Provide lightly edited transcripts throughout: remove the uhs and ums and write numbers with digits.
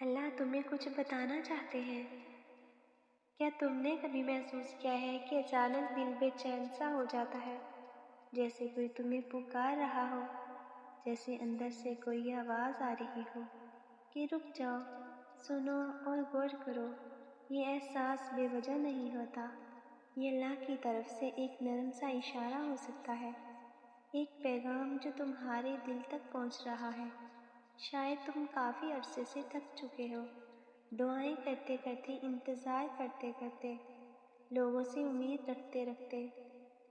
اللہ تمہیں کچھ بتانا چاہتے ہیں۔ کیا تم نے کبھی محسوس کیا ہے کہ اچانک دل بے چین سا ہو جاتا ہے، جیسے کوئی تمہیں پکار رہا ہو، جیسے اندر سے کوئی آواز آ رہی ہو کہ رک جاؤ، سنو اور غور کرو۔ یہ احساس بے وجہ نہیں ہوتا، یہ اللہ کی طرف سے ایک نرم سا اشارہ ہو سکتا ہے، ایک پیغام جو تمہارے دل تک پہنچ رہا ہے۔ شاید تم کافی عرصے سے تھک چکے ہو، دعائیں کرتے کرتے، انتظار کرتے کرتے، لوگوں سے امید رکھتے رکھتے،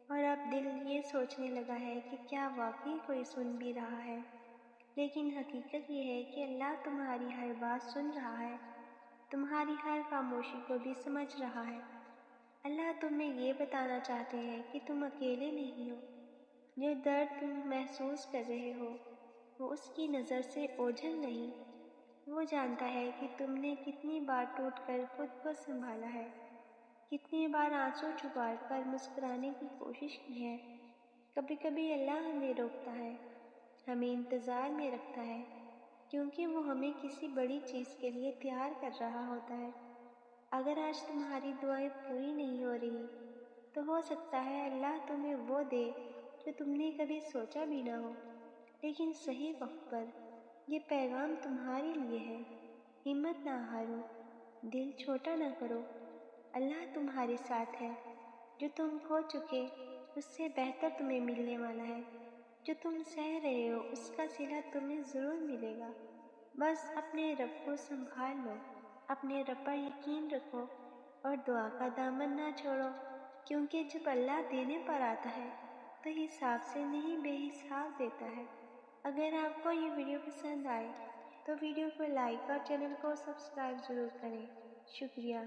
اور اب دل یہ سوچنے لگا ہے کہ کیا واقعی کوئی سن بھی رہا ہے۔ لیکن حقیقت یہ ہے کہ اللہ تمہاری ہر بات سن رہا ہے، تمہاری ہر خاموشی کو بھی سمجھ رہا ہے۔ اللہ تمہیں یہ بتانا چاہتے ہیں کہ تم اکیلے نہیں ہو۔ جو درد تم محسوس کر رہے ہو وہ اس کی نظر سے اوجھل نہیں، وہ جانتا ہے کہ تم نے کتنی بار ٹوٹ کر خود کو سنبھالا ہے، کتنی بار آنسو چھپا کر مسکرانے کی کوشش کی ہے۔ کبھی کبھی اللہ ہمیں روکتا ہے، ہمیں انتظار میں رکھتا ہے، کیونکہ وہ ہمیں کسی بڑی چیز کے لیے تیار کر رہا ہوتا ہے۔ اگر آج تمہاری دعائیں پوری نہیں ہو رہی تو ہو سکتا ہے اللہ تمہیں وہ دے جو تم نے کبھی سوچا بھی نہ ہو، لیکن صحیح وقت پر۔ یہ پیغام تمہارے لیے ہے، ہمت نہ ہارو، دل چھوٹا نہ کرو، اللہ تمہارے ساتھ ہے۔ جو تم کھو چکے اس سے بہتر تمہیں ملنے والا ہے، جو تم سہ رہے ہو اس کا صلہ تمہیں ضرور ملے گا۔ بس اپنے رب کو سنبھال لو، اپنے رب پر یقین رکھو اور دعا کا دامن نہ چھوڑو، کیونکہ جب اللہ دینے پر آتا ہے تو حساب سے نہیں بے حساب دیتا ہے۔ اگر آپ کو یہ ویڈیو پسند آئے تو ویڈیو کو لائک اور چینل کو سبسکرائب ضرور کریں۔ شکریہ۔